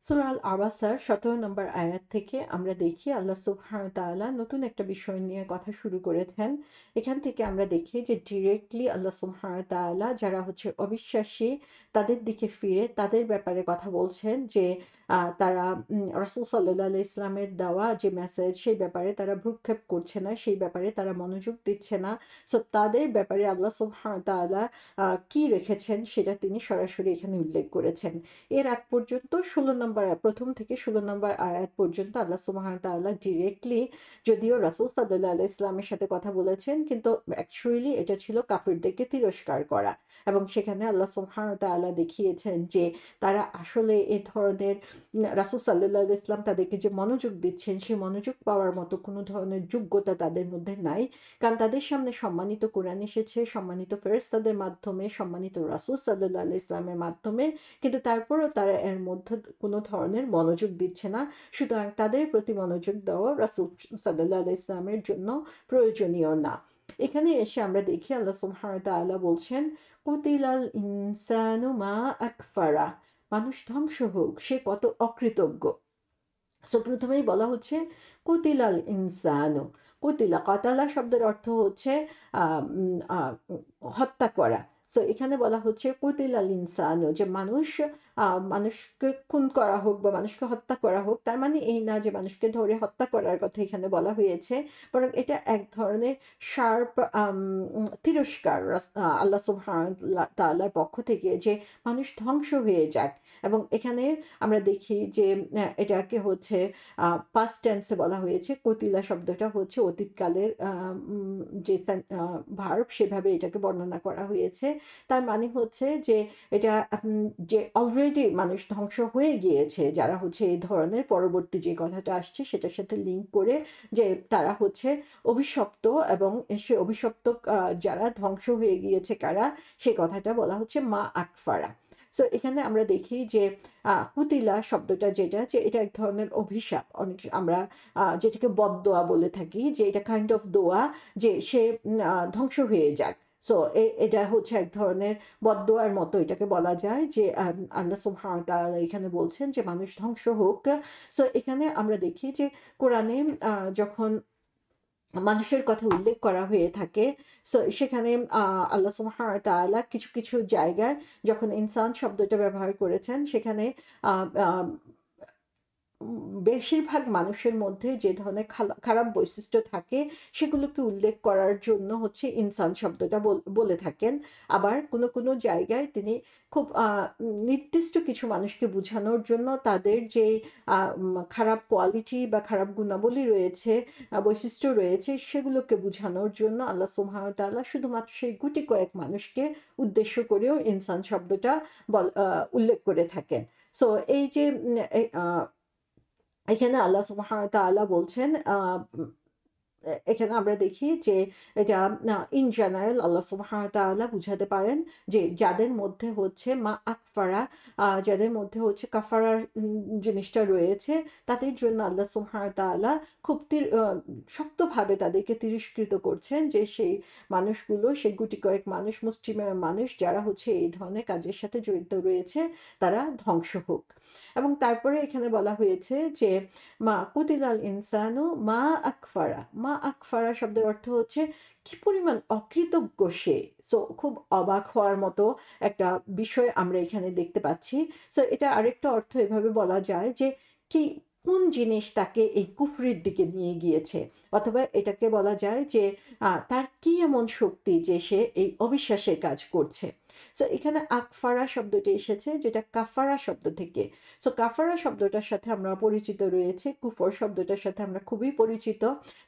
সূরা আল আবাসার ১৭ নম্বর আয়াত থেকে আমরা দেখি আল্লাহ সুবহানাহু ওয়া তাআলা নতুন একটা বিষয় নিয়ে কথা শুরু করেছেন। এখান থেকে আমরা দেখি যে ডিরেক্টলি আল্লাহ সুবহানাহু ওয়া তাআলা যারা হচ্ছে অবিশ্বাসী তাদের দিকে ফিরে তাদের ব্যাপারে কথা বলছেন যে তারা রাসূল সাল্লাল্লাহু আলাইহি ইসলামের দেওয়া যে মেসেজ সেই ব্যাপারে তারা ভ্রূক্ষেপ করছে না, সেই ব্যাপারে তারা মনোযোগ দিচ্ছে না। সো তাদের ব্যাপারে আল্লাহ সুবহানাহু ওয়া তাআলা কি রেখেছেন সেটা তিনি সরাসরি এখানে উল্লেখ করেছেন। এর আগ পর্যন্ত ১৬ নম্বর প্রথম থেকে ১৬ নম্বর আয়াত পর্যন্ত আল্লাহ সুবহানাহু ওয়া তাআলা ডিরেক্টলি যদিও রাসূল সাল্লাল্লাহু আলাইহি ইসলামের সাথে কথা বলেছেন, কিন্তু অ্যাকচুয়ালি এটা ছিল কাফিরদেরকে তিরস্কার করা। এবং সেখানে আল্লাহ সুবহানাহু ওয়া তাআলা দেখিয়েছেন যে তারা আসলে এ ধরনের রাসূল সাল্লাল্লাহু আলাইহি ইসলাম তাদেরকে যে মনোযোগ দিচ্ছেন, সেই মনোযোগ পাওয়ার মতো কোনো ধরনের যোগ্যতা তাদের মধ্যে নাই। কারণ তাদের সামনে সম্মানিত কোরআন এসেছে, সম্মানিত ফেরেশতাদের মাধ্যমে, সম্মানিত রাসূল সাল্লাল্লাহু আলাইহি ইসলামের মাধ্যমে, কিন্তু তারপরও তারা এর মধ্যে কোনো ধরনের মনোযোগ দিচ্ছে না। সুতরাং তাদের প্রতি মনোযোগ দেওয়া রাসূল সাল্লাল্লাহু আলাইহি ইসলামের জন্য প্রয়োজনীয় না। এখানে এসে আমরা দেখি আল্লাহ সুবহানাহু ওয়া তাআলা বলছেন, কুতিলাল ইনসানু মা আকফারা। মানুষ ধ্বংস হোক, সে কত অকৃতজ্ঞ। সো প্রথমেই বলা হচ্ছে কুতিলাল ইনসানু। কুতিলা কাতালা শব্দের অর্থ হচ্ছে হত্যা করা। সো এখানে বলা হচ্ছে কুতিলাল ইনসানু, যে মানুষকে খুন করা হোক বা মানুষকে হত্যা করা হোক, তার মানে এই না যে মানুষকে ধরে হত্যা করার কথা এখানে বলা হয়েছে, বরং এটা এক ধরনের শার্প তিরস্কার আল্লাহ সুবহানাহু ওয়া তাআলার পক্ষ থেকে, যে মানুষ ধ্বংস হয়ে যাক। এবং এখানে আমরা দেখি যে এটাকে হচ্ছে পাস্ট টেন্সে বলা হয়েছে। কতিলা শব্দটা হচ্ছে অতীতকালের যে ভার্ব, সেভাবে এটাকে বর্ণনা করা হয়েছে। তার মানে হচ্ছে যে এটা যে অলরেডি মানুষ ধ্বংস হয়ে গিয়েছে, যারা হচ্ছে এই ধরনের পরবর্তী যে কথাটা আসছে সেটার সাথে লিঙ্ক করে, যে তারা হচ্ছে অভিশপ্ত, এবং সে অভিশপ্ত যারা ধ্বংস হয়ে গিয়েছে কারা, সে কথাটা বলা হচ্ছে মা আকফারা। সো এখানে আমরা দেখি যে কুতিলা শব্দটা যেটা, যে এটা এক ধরনের অভিশাপ। অনেক আমরা যেটাকে বদদোয়া বলে থাকি, যে এটা কাইন্ড অফ দোয়া, যে সে ধ্বংস হয়ে যাক। সো এটা হচ্ছে এক ধরনের বদদোয়ার মতো এটাকে বলা যায়, যে আল্লাহ সুবহানাহু ওয়া তাআলা এখানে বলছেন যে মানুষ ধ্বংস হোক। সো এখানে আমরা দেখি যে কোরআনে যখন মানুষের কথা উল্লেখ করা হয়ে থাকে, সো সেখানে আল্লাহ সুবহানাহু ওয়া তাআলা কিছু কিছু জায়গায় যখন ইনসান শব্দটা ব্যবহার করেছেন, সেখানে আহ আহ বেশিরভাগ মানুষের মধ্যে যে ধরনের খারাপ বৈশিষ্ট্য থাকে সেগুলোকে উল্লেখ করার জন্য হচ্ছে ইনসান শব্দটা বলে থাকেন। আবার কোনো কোনো জায়গায় তিনি খুব নির্দিষ্ট কিছু মানুষকে বোঝানোর জন্য তাদের যে খারাপ কোয়ালিটি বা খারাপ গুণাবলী রয়েছে, বৈশিষ্ট্য রয়েছে, সেগুলোকে বোঝানোর জন্য আল্লাহ সুবহানাহু ওয়া তাআলা শুধুমাত্র সেই গুটি কয়েক মানুষকে উদ্দেশ্য করেও ইনসান শব্দটা উল্লেখ করে থাকেন। সো এই যে এখানে আল্লাহ সুবহানাহু ওয়া তাআলা বলছেন, এখানে আমরা দেখি যে এটা ইন জেনারেল আল্লাহ সুবহানাহু ওয়া তাআলা বুঝাতে পারেন যে যাদের মধ্যে হচ্ছে মা আকফারা, যাদের মধ্যে হচ্ছে কাফারার জিনিসটা রয়েছে, তাদের জন্য আল্লাহ সুবহানাহু ওয়া তাআলা খুব শক্তভাবে তাদেরকে তিরস্কৃত করছেন, যে সেই মানুষগুলো, সেই গুটি কয়েক মানুষ, মুষ্টিমেয় মানুষ যারা হচ্ছে এই ধরনের কাজের সাথে জড়িত রয়েছে, তারা ধ্বংস হোক। এবং তারপরে এখানে বলা হয়েছে যে মা কুতিলাল ইনসানু মা আকফারা। মা আকফারা শব্দের অর্থ হচ্ছে কি পরিমাণ অকৃতজ্ঞ সে। সো খুব অবাক হওয়ার মতো একটা বিষয় আমরা এখানে দেখতে পাচ্ছি। সো এটা আরেকটা অর্থ এভাবে বলা যায় যে কি, কোন জিনিস তাকে এই কুফরির দিকে নিয়ে গিয়েছে, অথবা এটাকে বলা যায় যে তার কি এমন শক্তি যে সে এই অবিশ্বাসের কাজ করছে। সো এখানে আকফারা শব্দটি এসেছে যেটা কাফারা শব্দ থেকে। সো কাফারা শব্দটার সাথে আমরা পরিচিত রয়েছে, কুফর শব্দটার সাথে আমরা খুবই পরিচিত।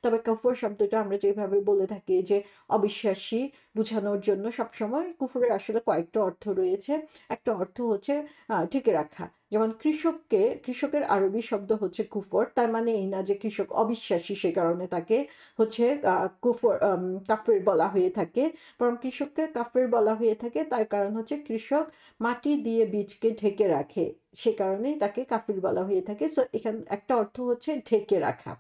তবে কুফর শব্দটা আমরা যেভাবে বলে থাকি যে অবিশ্বাসী বোঝানোর জন্য, সবসময় কুফরের আসলে কয়েকটা অর্থ রয়েছে। একটা অর্থ হচ্ছে ঢেকে রাখা। যেমন কৃষকের আরবি শব্দ হচ্ছে কুফর, তার মানে এই না যে কৃষক অবিশ্বাসী, সে কারণে তাকে হচ্ছে কাফের বলা হয়ে থাকে, বরং কৃষককে কাফের বলা হয়ে থাকে তার কারণ হচ্ছে কৃষক মাটি দিয়ে বীজকে ঢেকে রাখে, সে কারণেই তাকে কাফির বলা হয়ে থাকে। সো এখানে একটা অর্থ হচ্ছে ঢেকে রাখা।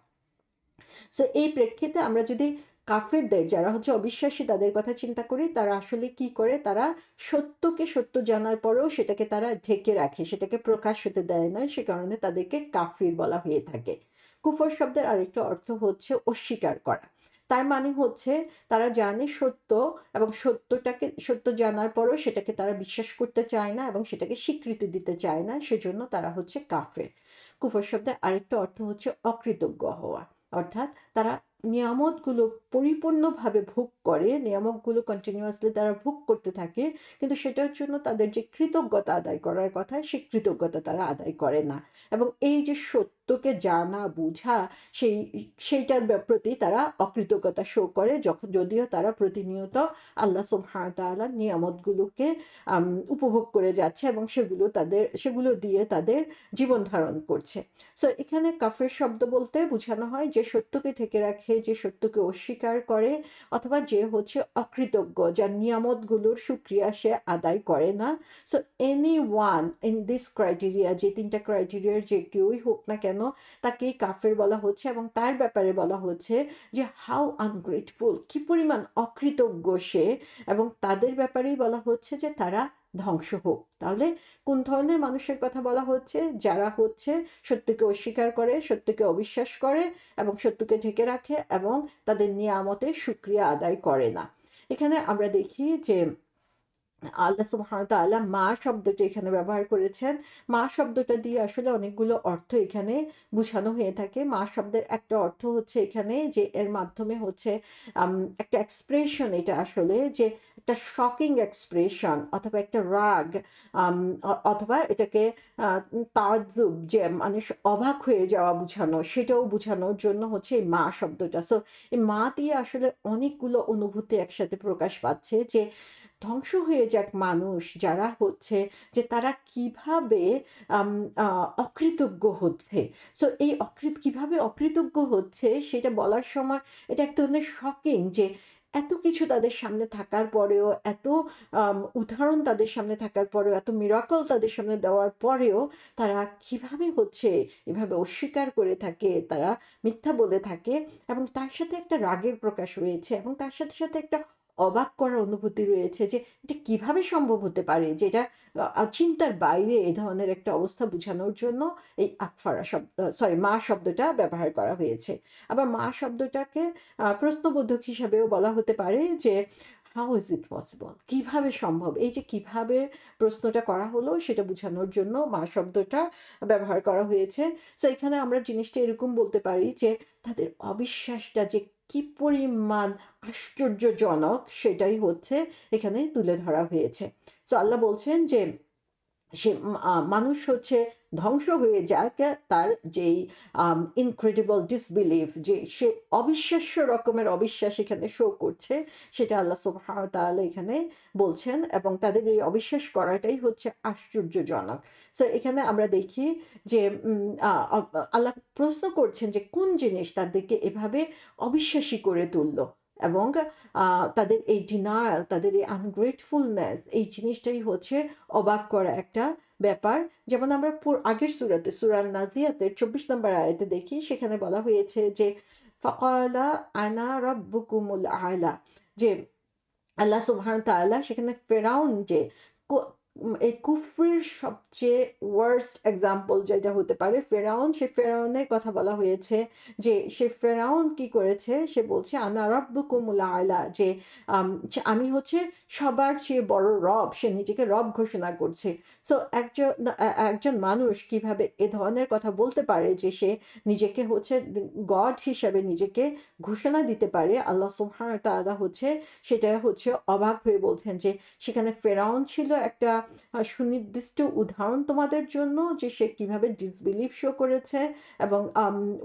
সো এই প্রেক্ষিতে আমরা যদি কাফেরদের যারা হচ্ছে অবিশ্বাসী তাদের কথা চিন্তা করি, তারা আসলে কি করে? তারা সত্যকে সত্য জানার পরেও সেটাকে তারা ঢেকে রাখে, সেটাকে প্রকাশ হতে দেয় না। সে কারণে তাদেরকে কাফির বলা হয়ে থাকে। কুফর শব্দের আরেকটা অর্থ হচ্ছে অস্বীকার করা। তার মানে হচ্ছে তারা জানে সত্য এবং সত্য জানার পরেও সেটাকে তারা বিশ্বাস করতে চায় না এবং সেটাকে স্বীকৃতি দিতে চায় না। সেজন্য তারা হচ্ছে কাফের। কুফর শব্দের আরেকটা অর্থ হচ্ছে অকৃতজ্ঞ হওয়া। অর্থাৎ তারা নিয়ামতগুলো পরিপূর্ণভাবে ভোগ করে, নিয়ামকগুলো কন্টিনিউয়াসলি তারা ভোগ করতে থাকে, কিন্তু সেটার জন্য তাদের যে কৃতজ্ঞতা আদায় করার কথা, সেই কৃতজ্ঞতা তারা আদায় করে না। এবং এই যে সত্যকে জানা বুঝা, সেইটার প্রতি তারা অকৃতজ্ঞতা শো করে, যদিও তারা প্রতিনিয়ত আল্লাহ সুবহানাহু ওয়া তাআলার নিয়ামতগুলোকে উপভোগ করে যাচ্ছে এবং সেগুলো দিয়ে তাদের জীবন ধারণ করছে। সো এখানে কাফের শব্দ বলতে বোঝানো হয় যে সত্যকে ঢেকে রাখে, যে সত্যকে অস্বীকার করে, অথবা যে হচ্ছে অকৃতজ্ঞ, যার নিয়ামতগুলোর সুক্রিয়া সে আদায় করে না। So any one in this criteria, যে তিনটা ক্রাইটেরিয়ার যে কেউই হোক না কেন, তাকেই কাফের বলা হচ্ছে। এবং তার ব্যাপারে বলা হচ্ছে যে হাউ আনগ্রেটফুল, কি পরিমাণ অকৃতজ্ঞ সে, এবং তাদের ব্যাপারেই বলা হচ্ছে যে তারা ধ্বংস হোক। তাহলে কোন ধরনের মানুষের কথা বলা হচ্ছে? যারা হচ্ছে সত্যকে অস্বীকার করে, সত্যকে অবিশ্বাস করে এবং সত্যকে ঢেকে রাখে এবং তাদের নিয়ামতের শুকরিয়া আদায় করে না। এখানে আমরা দেখি যে আল্লাহ সুবহানাহু ওয়া তাআলা মা শব্দটা এখানে ব্যবহার করেছেন। মা শব্দটা দিয়ে আসলে অনেকগুলো অর্থ এখানে বুঝানো হয়ে থাকে। মা শব্দের একটা অর্থ হচ্ছে এখানে যে এর মাধ্যমে হচ্ছে একটা এক্সপ্রেশন, এটা আসলে যে একটা শকিং এক্সপ্রেশন অথবা একটা রাগ, অথবা এটাকে তাজ্জুব, যে মানুষ অবাক হয়ে যাওয়া বুঝানো, সেটাও বুঝানোর জন্য হচ্ছে এই মা শব্দটা। সো এই মা দিয়ে আসলে অনেকগুলো অনুভূতি একসাথে প্রকাশ পাচ্ছে যে ধ্বংস হয়ে যাক মানুষ যারা হচ্ছে যে তারা কিভাবে আম অকৃতজ্ঞ হচ্ছে। সো এই কিভাবে অকৃতজ্ঞ হচ্ছে সেটা বলার সময় এটা এক ধরনের শকিং, যে এত কিছু তাদের সামনে থাকার পরেও, এত উদাহরণ তাদের সামনে থাকার পরেও, এত মিরাকল তাদের সামনে দেওয়ার পরেও তারা কিভাবে হচ্ছে এভাবে অস্বীকার করে থাকে, তারা মিথ্যা বলে থাকে। এবং তার সাথে একটা রাগের প্রকাশ রয়েছে এবং তার সাথে সাথে একটা অবাক করার অনুভূতি রয়েছে যে এটা কিভাবে সম্ভব হতে পারে, যে এটা চিন্তার বাইরে এই ধরনের একটা অবস্থা বোঝানোর জন্য এই আকফারা শব্দ, সরি, মা শব্দটা ব্যবহার করা হয়েছে। আবার মা শব্দটাকে প্রশ্নবোধক হিসাবেও বলা হতে পারে যে হাউ ইজ ইট পসিবল, কিভাবে সম্ভব? এই যে কিভাবে প্রশ্নটা করা হলো সেটা বোঝানোর জন্য মা শব্দটা ব্যবহার করা হয়েছে। সো এখানে আমরা জিনিসটা এরকম বলতে পারি যে তাদের অবিশ্বাসটা যে কি পরিমাণ আশ্চর্যজনক, সেটাই হচ্ছে এখানে তুলে ধরা হয়েছে। সো আল্লাহ বলছেন যে সে মানুষ হচ্ছে ধ্বংস হয়ে যাক, তার যেই ইনক্রেডিবল ডিসবিলিভ, যে সে অবিশ্বাস্য রকমের অবিশ্বাস এখানে শো করছে, সেটা আল্লাহ সুবহানাহু ওয়া তাআলা এখানে বলছেন। এবং তাদের এই অবিশ্বাস করাটাই হচ্ছে আশ্চর্যজনক। সো এখানে আমরা দেখি যে আল্লাহ প্রশ্ন করছেন যে কোন জিনিস তাদেরকে এভাবে অবিশ্বাসী করে তুললো, এবং তাদের এই ডিনায়াল, তাদের এই আনগ্রেটফুলনেস, এই জিনিসটাই হচ্ছে অবাক করা একটা ব্যাপার। যেমন আমরা আগের সূরাতে, সূরা নাজিয়াতের ২৪ নম্বর আয়াতে দেখি, সেখানে বলা হয়েছে যে ফাকালা আনা রাব্বুকুমুল আ'লা, যে আল্লাহ সুবহানাহু ওয়া তাআলা সেখানে ফেরাউন, যে এই কুফরির সবচেয়ে ওয়ার্স্ট এক্সাম্পল যেটা হতে পারে ফেরাউন, সে ফেরাউনের কথা বলা হয়েছে। যে সে ফেরাউন কি করেছে? সে বলছে আনা রাব্বুকুমুল আ'লা, যে আমি হচ্ছে সবার চেয়ে বড় রব, সে নিজেকে রব ঘোষণা করছে। সো একজন মানুষ কিভাবে এ ধরনের কথা বলতে পারে যে সে নিজেকে হচ্ছে গড হিসাবে নিজেকে ঘোষণা দিতে পারে? আল্লাহ সুবহানাহু ওয়া তাআলা হচ্ছে সেটা হচ্ছে অবাক হয়ে বলছেন যে সেখানে ফেরাউন ছিল একটা সুনির্দিষ্ট উদাহরণ তোমাদের জন্য, যে সে কিভাবে ডিসবিলিভ শো করেছে। এবং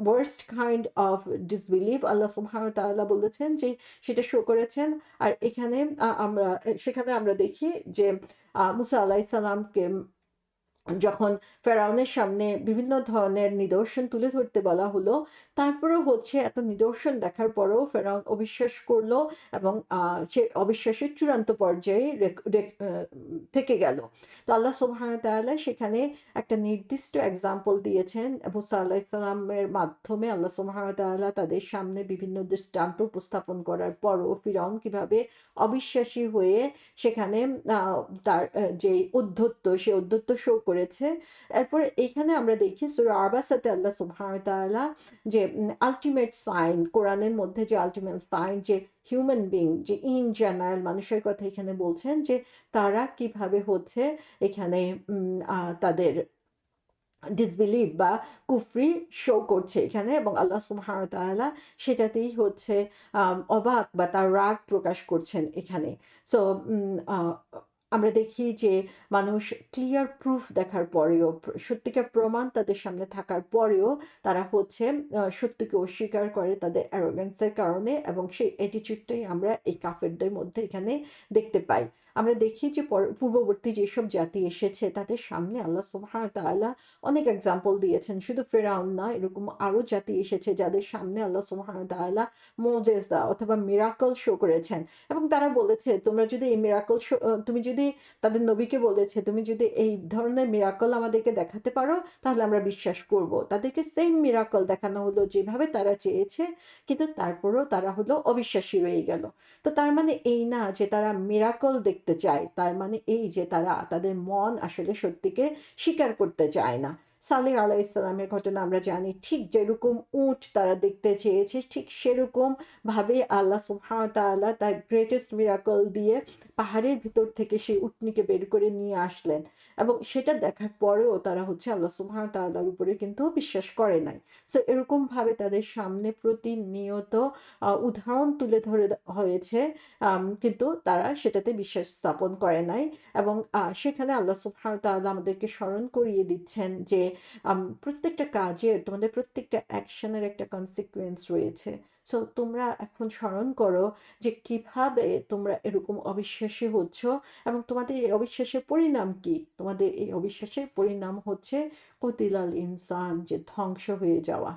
ওয়ার্স্ট কাইন্ড অফ ডিসবিলিভ আল্লাহ সুবহানাহু ওয়া তাআলা বলেছেন যে সেটা শো করেছেন। আর এখানে সেখানে আমরা দেখি যে মুসা আলাইহিস সালামকে যখন ফেরাউনের সামনে বিভিন্ন ধরনের নিদর্শন তুলে ধরতে বলা হলো, তারপরেও হচ্ছে এত নিদর্শন দেখার পরেও ফেরাউন অবিশ্বাস করল এবং সে অবিশ্বাসের চূড়ান্ত পর্যায়ে থেকে গেল। তো আল্লাহ সুবহানাহু ওয়া তাআলা সেখানে একটা নির্দিষ্ট এক্সাম্পল দিয়েছেন। মুসা আলাইহিস সালামের মাধ্যমে আল্লাহ সুবহানাহু ওয়া তাআলা তাদের সামনে বিভিন্ন দৃষ্টান্ত উপস্থাপন করার পরও ফিরআউন কিভাবে অবিশ্বাসী হয়ে সেখানে আ তার যে উদ্ধত্ত, সে উদ্ধত্ত শো করেছে। এরপরে এখানে আমরা দেখি সূরা আবাসাতে আল্লাহ সুবহানাহু ওয়া তাআলা যে আল্টিমেট সাইন, কোরআনের মধ্যে যে আল্টিমেট সাইন যে হিউম্যান বিং যে ইন জেনারেল মানুষের কথা এখানে বলছেন যে তারা কিভাবে হচ্ছে এখানে তাদের ডিসবিলিভ বা কুফরি শো করছে এখানে, এবং আল্লাহ সুবহানাহু ওয়া তাআলা সেটাতেই হচ্ছে অবাক বা তার রাগ প্রকাশ করছেন এখানে। সো আমরা দেখি যে মানুষ ক্লিয়ার প্রুফ দেখার পরেও, সত্যিকার প্রমাণ তাদের সামনে থাকার পরেও তারা হচ্ছে সত্যকে অস্বীকার করে তাদের অ্যারোগ্যান্সের কারণে, এবং সেই অ্যাটিটিউডটাই আমরা এই কাফেরদের মধ্যে এখানে দেখতে পাই। আমরা দেখি যে পূর্ববর্তী যেসব জাতি এসেছে তাদের সামনে আল্লাহ সুবহানাহু ওয়া তাআলা অনেক এক্সাম্পল দিয়েছেন। শুধু ফেরাউন না, এরকম আরো জাতি এসেছে যাদের সামনে আল্লাহ সুবহানাহু ওয়া তাআলা মুজিজা অথবা মিরাকল শো করেছেন, এবং তারা বলেছে তোমরা যদি এই মিরাকল শো তুমি যদি তাদের নবীকে বলেছে তুমি যদি এই ধরনের মিরাকল আমাদেরকে দেখাতে পারো তাহলে আমরা বিশ্বাস করব। তাদেরকে সেম মিরাকল দেখানো হলো যেভাবে তারা চেয়েছে, কিন্তু তারপরেও তারা হলো অবিশ্বাসী রয়ে গেল। তো তার মানে এই না যে তারা মিরাকল দেখতে চায়, তার মানে এই যে তারা তাদের মন আসলে সত্যিকে স্বীকার করতে চায় না। সালেহ আলাইহিসসালামের ঘটনা আমরা জানি, ঠিক যেরকম উট তারা দেখতে চেয়েছে ঠিক সেরকম ভাবে আল্লাহ সুবহানাহু ওয়া তাআলা তার গ্রেটেস্ট মিরাকল দিয়ে পাহাড়ের ভিতর থেকে সেই উটনিকে বের করে নিয়ে আসলেন, এবং সেটা দেখার পরেও তারা হচ্ছে আল্লাহ সুবহানাহু ওয়া তাআলার উপরে কিন্তু বিশ্বাস করে নাই। সো এরকম ভাবে তাদের সামনে প্রতিনিয়ত উদাহরণ তুলে ধরে হয়েছে, কিন্তু তারা সেটাতে বিশ্বাস স্থাপন করে নাই। এবং সেখানে আল্লাহ সুবহানাহু ওয়া তাআলা আমাদেরকে স্মরণ করিয়ে দিচ্ছেন যে প্রত্যেকটা কাজের, তোমাদের প্রত্যেকটা অ্যাকশনের একটা কনসিকুয়েন্স রয়েছে। সো তোমরা এখন স্মরণ করো যে কিভাবে তোমরা এরকম অবিশ্বাসী হচ্ছ, এবং তোমাদের এই অবিশ্বাসের পরিণাম কি? তোমাদের এই অবিশ্বাসের পরিণাম হচ্ছে কতিলাল ইনসান, যে ধ্বংস হয়ে যাওয়া।